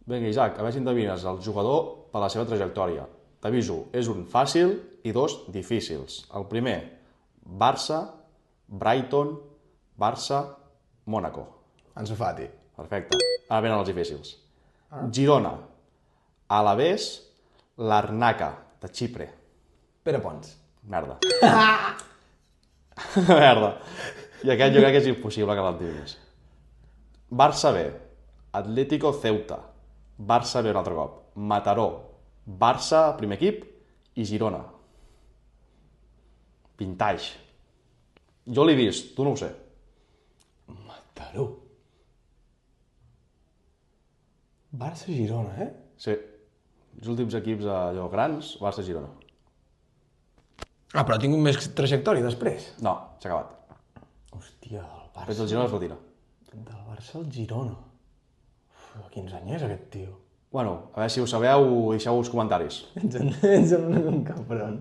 Vinga, Isaac, a veure si endevines el jugador per la seva trajectòria. T'aviso, és un fàcil i dos difícils. El primer, Barça, Brighton, Barça, Mónaco. Ansu Fati. Perfecte. Ara venen els difícils. Girona, Alavés, Larnaca, de Xipre. Pere Pons. Merda. Merda. I aquest jo crec que és impossible que l'endivis. Barça B, Atlético Ceuta, Barça B un altre cop, Mataró, Barça, primer equip, i Girona. Vintage. Jo l'he vist, tu no ho sé. Mataró. Barça-Girona, eh? Sí. Els últims equips allò grans, Barça-Girona. Ah, però ha tingut més trajectòria després. No, s'ha acabat. Hòstia, del Després Barça. del Girona es retira. Del Barça al Girona. Uf, quins anys és aquest tio? Bueno, a veure si ho sabeu, deixeu els comentaris. Ets un cabron.